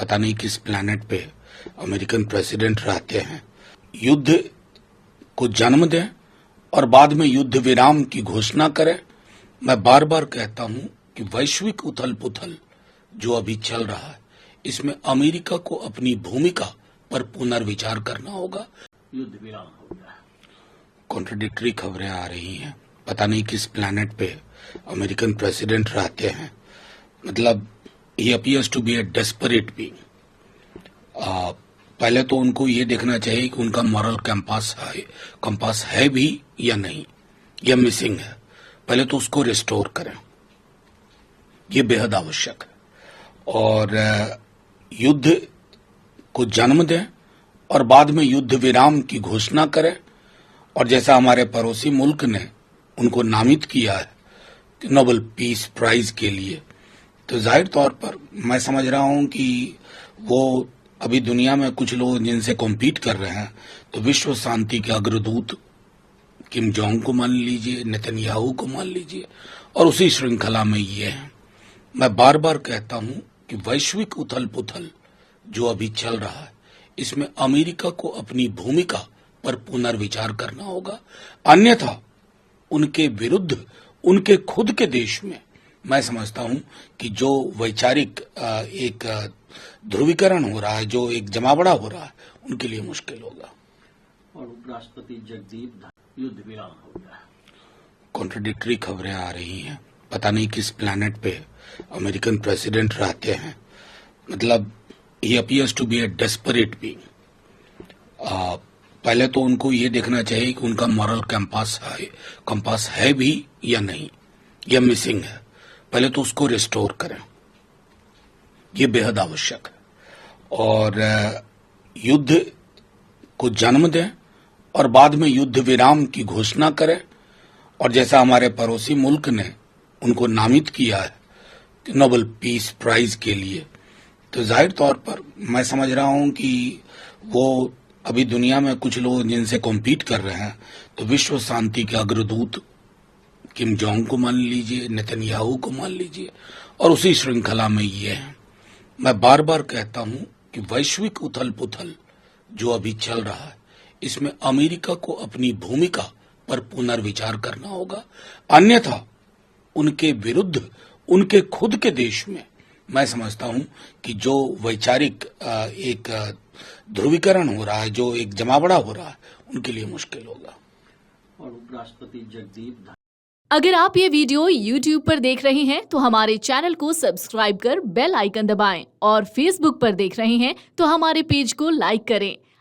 पता नहीं किस प्लेनेट पे अमेरिकन प्रेसिडेंट रहते हैं। युद्ध को जन्म दें और बाद में युद्ध विराम की घोषणा करें। मैं बार बार कहता हूं कि वैश्विक उथल पुथल जो अभी चल रहा है, इसमें अमेरिका को अपनी भूमिका पर पुनर्विचार करना होगा। युद्ध विराम हो गया। कॉन्ट्रडिक्टरी खबरें आ रही हैं। पता नहीं किस प्लेनेट पे अमेरिकन प्रेसिडेंट रहते हैं। मतलब ही appears to be a desperate being. पहले तो उनको ये देखना चाहिए कि उनका मॉरल कंपास है भी या नहीं, या मिसिंग है। पहले तो उसको रिस्टोर करें, ये बेहद आवश्यक है। और युद्ध को जन्म दें और बाद में युद्ध विराम की घोषणा करें। और जैसा हमारे पड़ोसी मुल्क ने उनको नामित किया है नोबेल पीस प्राइज के लिए, तो जाहिर तौर पर मैं समझ रहा हूं कि वो अभी दुनिया में कुछ लोग जिनसे कॉम्पीट कर रहे हैं, तो विश्व शांति के अग्रदूत किम जोंग को मान लीजिए, नेतन्याहू को मान लीजिए, और उसी श्रृंखला में ये हैं। मैं बार बार कहता हूं कि वैश्विक उथल पुथल जो अभी चल रहा है, इसमें अमेरिका को अपनी भूमिका पर पुनर्विचार करना होगा। अन्यथा उनके विरुद्ध उनके खुद के देश में मैं समझता हूं कि जो वैचारिक एक ध्रुवीकरण हो रहा है, जो एक जमावड़ा हो रहा है, उनके लिए मुश्किल होगा। और उपराष्ट्रपति जगदीप युद्ध विराम हो गया। कॉन्ट्रडिक्टरी खबरें आ रही हैं। पता नहीं किस प्लेनेट पे अमेरिकन प्रेसिडेंट रहते हैं। मतलब ही appears to be a desperate being. पहले तो उनको ये देखना चाहिए कि उनका मॉरल कंपास है भी या नहीं, या मिसिंग है। पहले तो उसको रिस्टोर करें, ये बेहद आवश्यक है। और युद्ध को जन्म दें और बाद में युद्ध विराम की घोषणा करें। और जैसा हमारे पड़ोसी मुल्क ने उनको नामित किया है नोबेल पीस प्राइज के लिए, तो जाहिर तौर पर मैं समझ रहा हूं कि वो अभी दुनिया में कुछ लोग जिनसे कॉम्पीट कर रहे हैं, तो विश्व शांति के अग्रदूत किम जोंग को मान लीजिए, नेतन्याहू को मान लीजिए, और उसी श्रृंखला में ये हैं। मैं बार बार कहता हूं कि वैश्विक उथल पुथल जो अभी चल रहा है, इसमें अमेरिका को अपनी भूमिका पर पुनर्विचार करना होगा। अन्यथा उनके विरुद्ध उनके खुद के देश में मैं समझता हूं कि जो वैचारिक एक ध्रुवीकरण हो रहा है, जो एक जमावड़ा हो रहा है, उनके लिए मुश्किल होगा। और उपराष्ट्रपति जगदीप। अगर आप ये वीडियो YouTube पर देख रहे हैं तो हमारे चैनल को सब्सक्राइब कर बेल आइकन दबाएं, और Facebook पर देख रहे हैं तो हमारे पेज को लाइक करें।